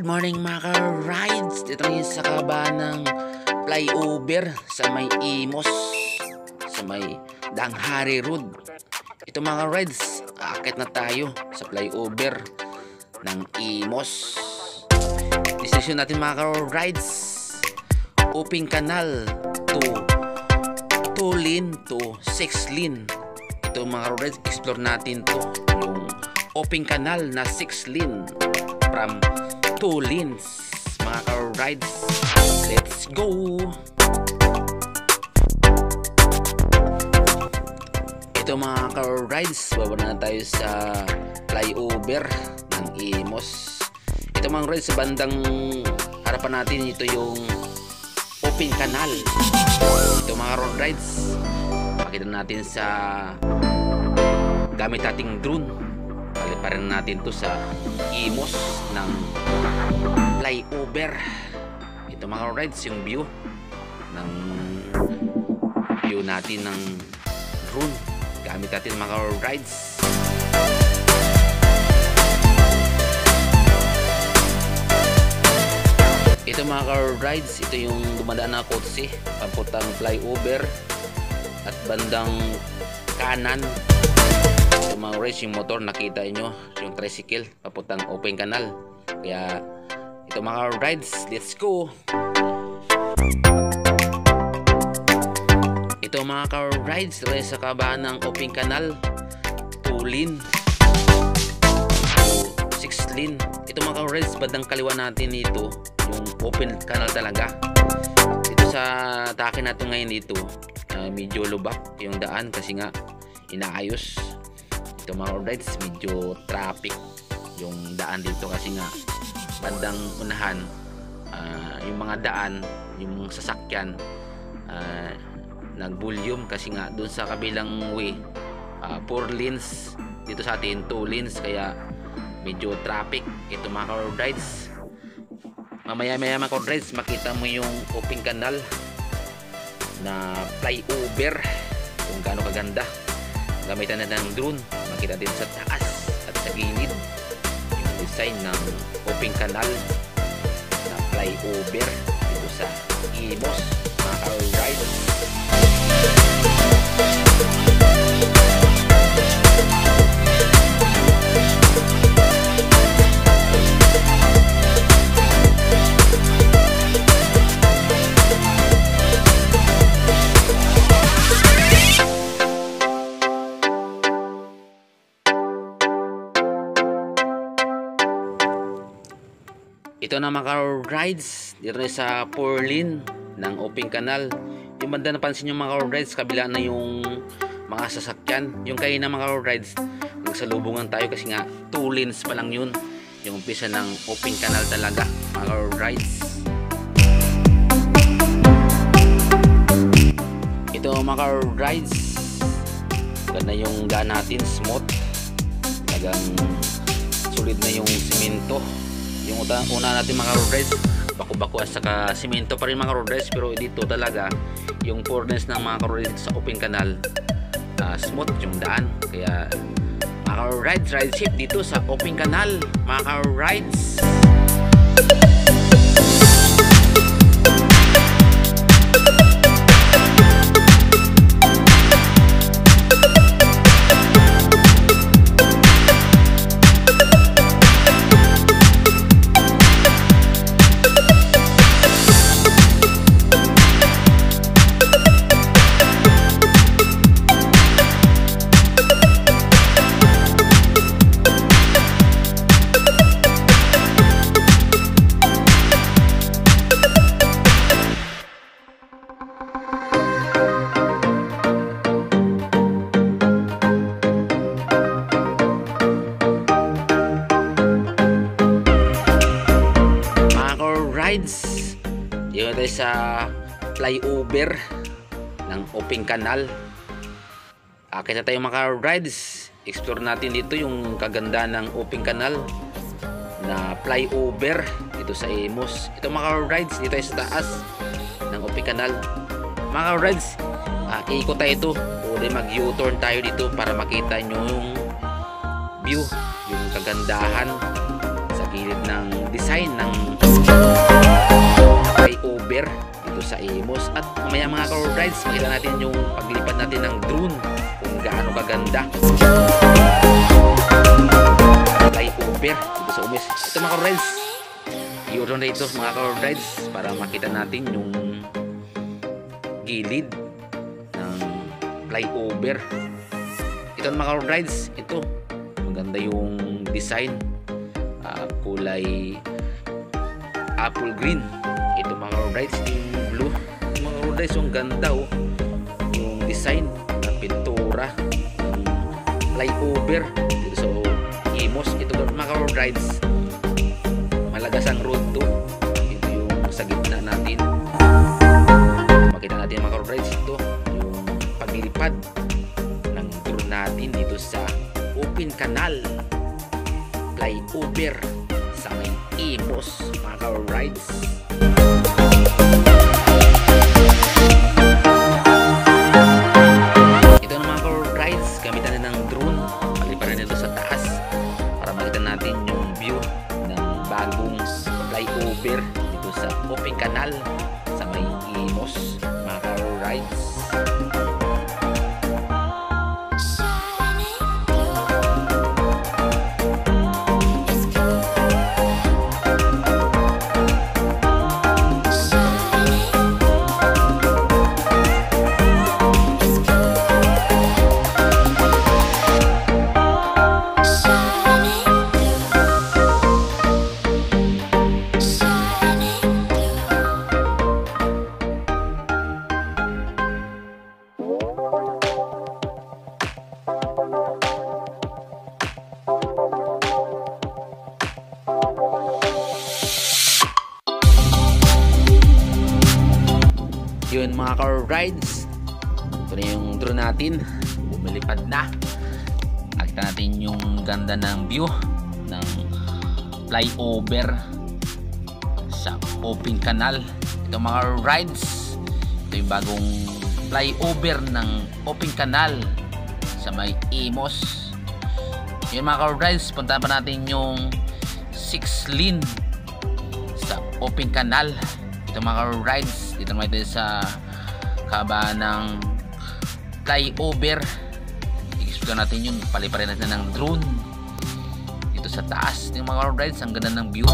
Good morning mga ka-rides. Dito ngayon sa kabahan ng flyover sa may Imos, sa may Danghari Road. Ito mga rides, aakit na tayo sa flyover ng Imos. Destination natin mga ka-rides, Uping Canal to 2 lane to 6 lane. Ito mga ka-rides, explore natin to yung Uping Canal na 6 lane from 2 lanes mga ka-rides. Let's go! Ito mga ka-rides, baba na tayo sa flyover ng Imos. Ito mga rides, sa bandang harapan natin, ito yung Uping Canal. Ito mga rides, makita natin sa gamit nating drone. Paliparin natin to sa Imos ng flyover. Ito mga rides, yung view natin ng drone. Gamit natin mga rides. Ito mga rides, ito yung dumadaan na kotse papuntang flyover at bandang kanan. Ito mga rides, yung motor nakita nyo, yung tricycle papuntang Uping Canal. Kaya ito mga rides, let's go! Ito mga ka-rides, sa kabahan ng Uping Canal, 2 lane to 6 lane. Ito mga ka-rides, bandang kaliwa natin ito yung Uping Canal talaga. Dito sa take natin ngayon dito, medyo lubak yung daan kasi nga inaayos. Ito mga rides, medyo traffic yung daan dito kasi nga bandang unahan, yung mga daan, yung sasakyan nag-volume kasi nga dun sa kabilang way 4 lanes, dito sa atin 2 lanes, kaya medyo traffic. Ito mga rides, mamaya mga rides, makita mo yung Uping Canal na flyover kung gaano kaganda. Gamitan na ng drone, makita din sa taas at sa gilid yung design ng Uping Canal na flyover dito sa Imos mga ka-rides. Ito na mga rides, dito sa 4 lane ng Uping Canal. Yung banda napansin yung mga rides, kabila na yung mga sasakyan. Yung kayo na mga rides, nagsalubungan tayo kasi nga 2 lanes pa lang yun. Yung umpisa ng Uping Canal talaga mga rides. Ito mga rides, ganda yung daan natin, smooth. Talagang sulit na yung simento. Yung una natin mga road rides, baku-baku at saka simento pa rin mga road rides, pero dito talaga yung poorness ng mga road rides sa Uping Canal, smooth yung daan. Kaya mga road rides, ride safe dito sa Uping Canal mga rides. Dito tayo sa flyover ng Uping Canal. Akit na tayo mga rides, explore natin dito yung kaganda ng Uping Canal na flyover dito sa Imos. Ito mga rides, dito tayo sa taas ng Uping Canal mga rides. Iikot tayo ito o mag U-turn tayo dito para makita nyo yung view, yung kagandahan sa gilid gilid ng design ng flyover dito sa Imus. At mamaya mga car rides, makita natin yung paglipad natin ng drone kung gaano kaganda flyover dito sa Imus. Ito mga car rides, i-on na ito mga car rides para makita natin yung gilid ng flyover. Ito mga car rides, ito maganda yung design, kulay apple green. Ito mga car rides, yung blue. Mga car rides, yung ganda yung design ng pintura ng flyover dito sa Imus. Ito mga car rides, Malagasang road to. Ito yung sa gitna natin. Makita natin mga car rides, ito yung paglilipad ng drone natin dito sa open canal flyover sa may Imus mga car rides. Ito na mga car rides, gamitan na ng drone, paliparan nito sa taas para makita natin yung view ng bagong flyover dito sa open canal sa may Imus mga car rides. Yun mga car rides, ito na yung drone natin, bumilipad na. Nakita natin yung ganda ng view ng flyover sa open canal. Ito mga car rides, ito yung bagong flyover ng open canal sa may Imus. Yun mga car rides, puntahan pa natin yung 6 lane sa open canal. Ito mga car rides, dito naman tayo sa kabaan ng flyover. I-explore natin yung paliparin natin ng drone dito sa taas. Yung mga car rides, ang ganda ng view.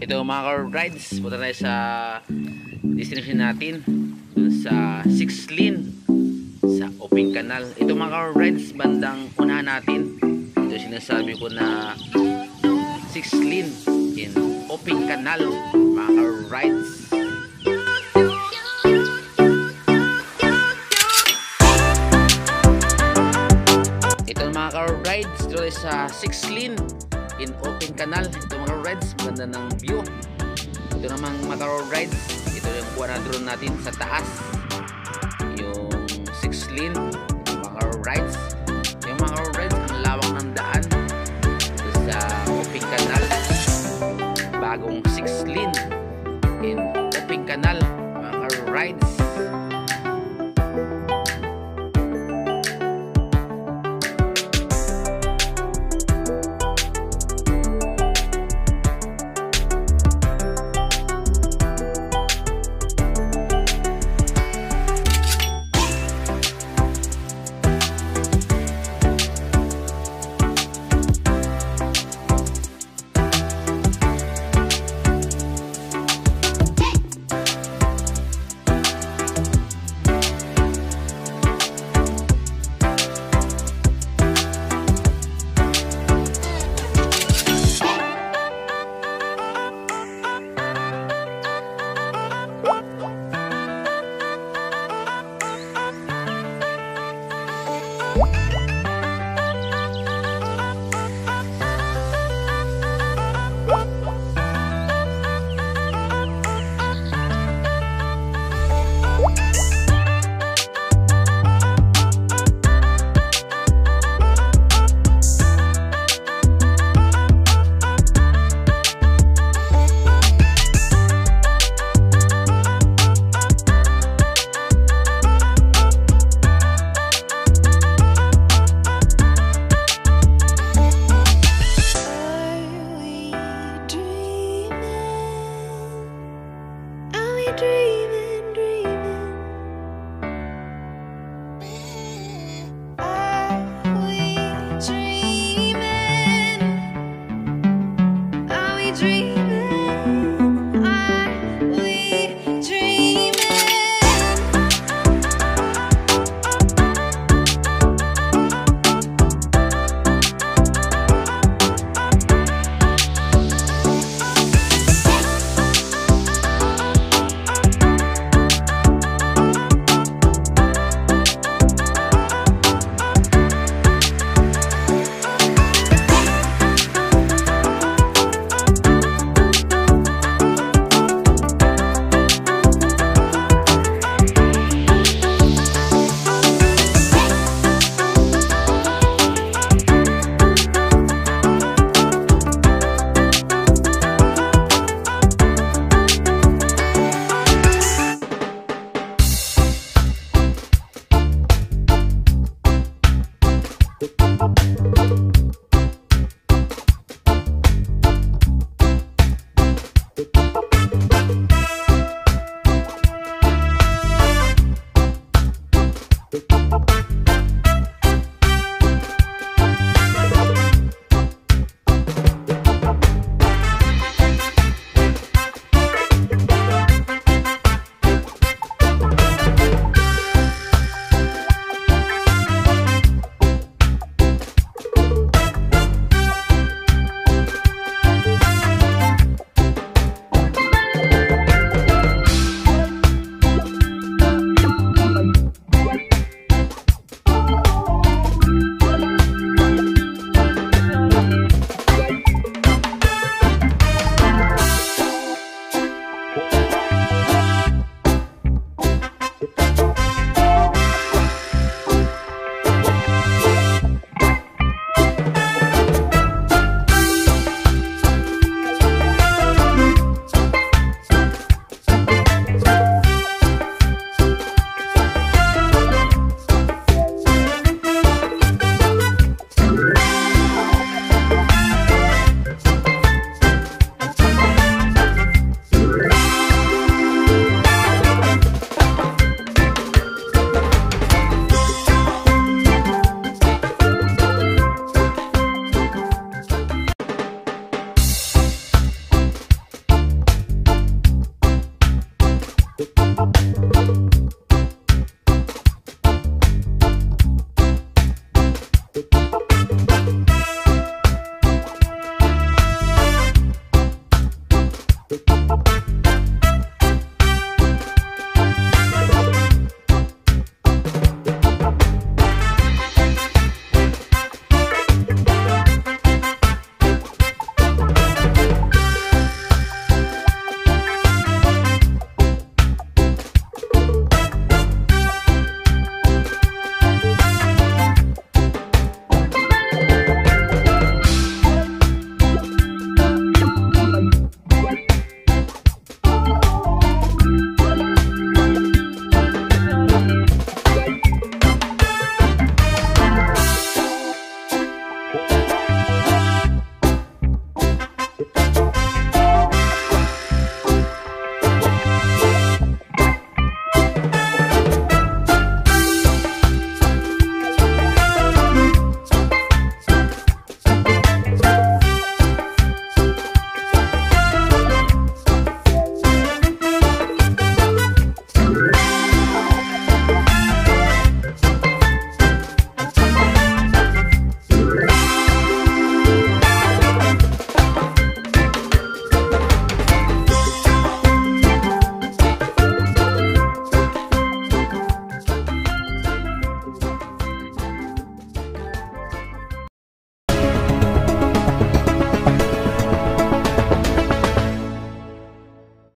Ito mga ka-rides, punta tayo sa destination natin, dun sa 6 lane sa open canal. Ito mga ka-rides, bandang unahan natin. Ito sinasabi ko na 6 lane in open canal mga ka-rides. Ito mga ka-rides, dito tayo sa 6 lane in open canal. Ito mga rides, maganda ng view. Ito namang mga rides, ito yung kuha na drone natin sa taas, yung 6 lane. Ito mga rides.